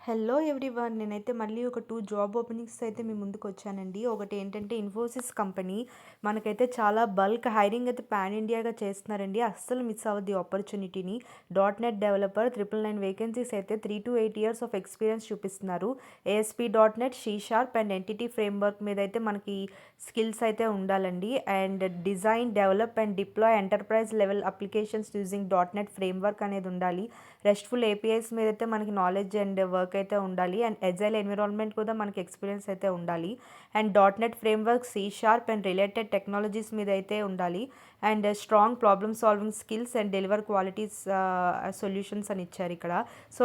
Hello everyone. నేనైతే మళ్ళీ ఒక 2 జాబ్ ఓపెనింగ్స్ అయితే మీ ముందుకొచ్చానండి. ఒకటేంటంటే ఇన్ఫోసిస్ కంపెనీ. మనకైతే చాలా బల్క్ హైరింగ్ అయితే పాన్ ఇండియాగా చేస్తున్నారండి. అస్సలు మిస్ అవ్వద్దు ఈ ఆపర్చునిటీని. .NET డెవలపర్ 999 వేకెన్సీస్ అయితే 3 to 8 ఇయర్స్ ఆఫ్ ఎక్స్పీరియన్స్ చూపిస్తున్నారు. ASP.NET, C# and entity framework మీద అయితే మనకి స్కిల్స్ అయితే ఉండాలండి. And design, develop and deploy enterprise level applications using .NET framework అనేది ఉండాలి. రెస్ట్‌ఫుల్ ఏపీఐస్ మీద అయితే మనకి నాలెడ్జ్ అండ్ వర్క్ అయితే ఉండాలి. అండ్ ఎజైల్ ఎన్విరాన్మెంట్ కూడా మనకి ఎక్స్పీరియన్స్ అయితే ఉండాలి. And .NET framework, C# and related technologies మీద అయితే ఉండాలి. And strong problem solving skills and deliver qualities solutions అని ఇచ్చారు ఇక్కడ. సో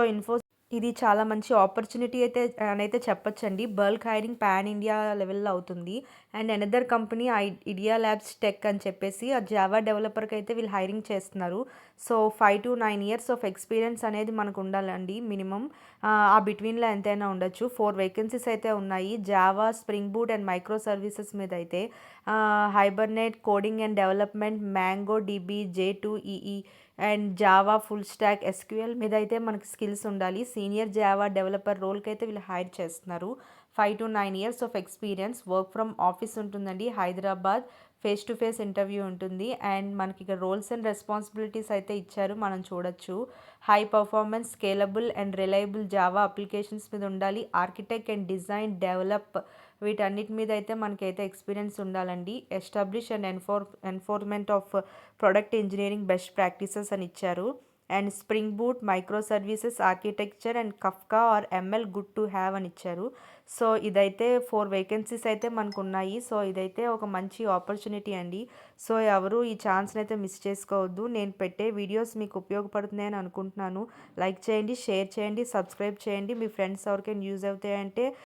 ఇది చాలా మంచి ఆపర్చునిటీ అయితే అనైతే చెప్పొచ్చండి. బల్క్ హైరింగ్ పాన్ ఇండియా లెవెల్‌లో అవుతుంది. And another company idea labs tech అని చెప్పేసి ఆ జావా డెవలపర్‌కి అయితే వీళ్ళు హైరింగ్ చేస్తున్నారు. So 5 to 9 years of experience అనేది మనకు ఉండాలండి మినిమమ్. ఆ బిట్వీన్‌లో ఎంతైనా ఉండొచ్చు. 4 వేకెన్సీస్ అయితే ఉన్నాయి. Java, Spring Boot and microservices మీద అయితే Hibernate, coding and development, MongoDB, J2EE and Java full stack SQL మీద అయితే మనకి స్కిల్స్ ఉండాలి. సీనియర్ జావా డెవలపర్ రోల్‌కి అయితే వీళ్ళు హైర్ చేస్తున్నారు. 5 to 9 years of experience. Work from office ఉంటుందండి Hyderabad. Face to face interview ఉంటుంది. అండ్ మనకి ఇక్కడ రోల్స్ అండ్ రెస్పాన్సిబిలిటీస్ అయితే ఇచ్చారు, మనం చూడొచ్చు. High performance, scalable and reliable Java applications మీద ఉండాలి. ఆర్కిటెక్ట్ అండ్ డిజైన్, డెవలప్ వీటన్నిటి మీద అయితే మనకైతే ఎక్స్పీరియన్స్ ఉండాలండి. Establish and enforcement of product engineering best practices అని ఇచ్చారు. And Spring Boot, microservices architecture and Kafka or ML good to have అని ఇచ్చారు. సో ఇదైతే 4 వేకెన్సీస్ అయితే మనకు ఉన్నాయి. సో ఇదైతే ఒక మంచి ఆపర్చునిటీ అండి. సో ఎవరు ఈ ఛాన్స్ని అయితే మిస్ చేసుకోవద్దు. నేను పెట్టే వీడియోస్ మీకు ఉపయోగపడుతున్నాయని అనుకుంటున్నాను. లైక్ చేయండి, షేర్ చేయండి, సబ్స్క్రైబ్ చేయండి. మీ ఫ్రెండ్స్ ఎవరికైనా యూజ్ అవుతాయంటే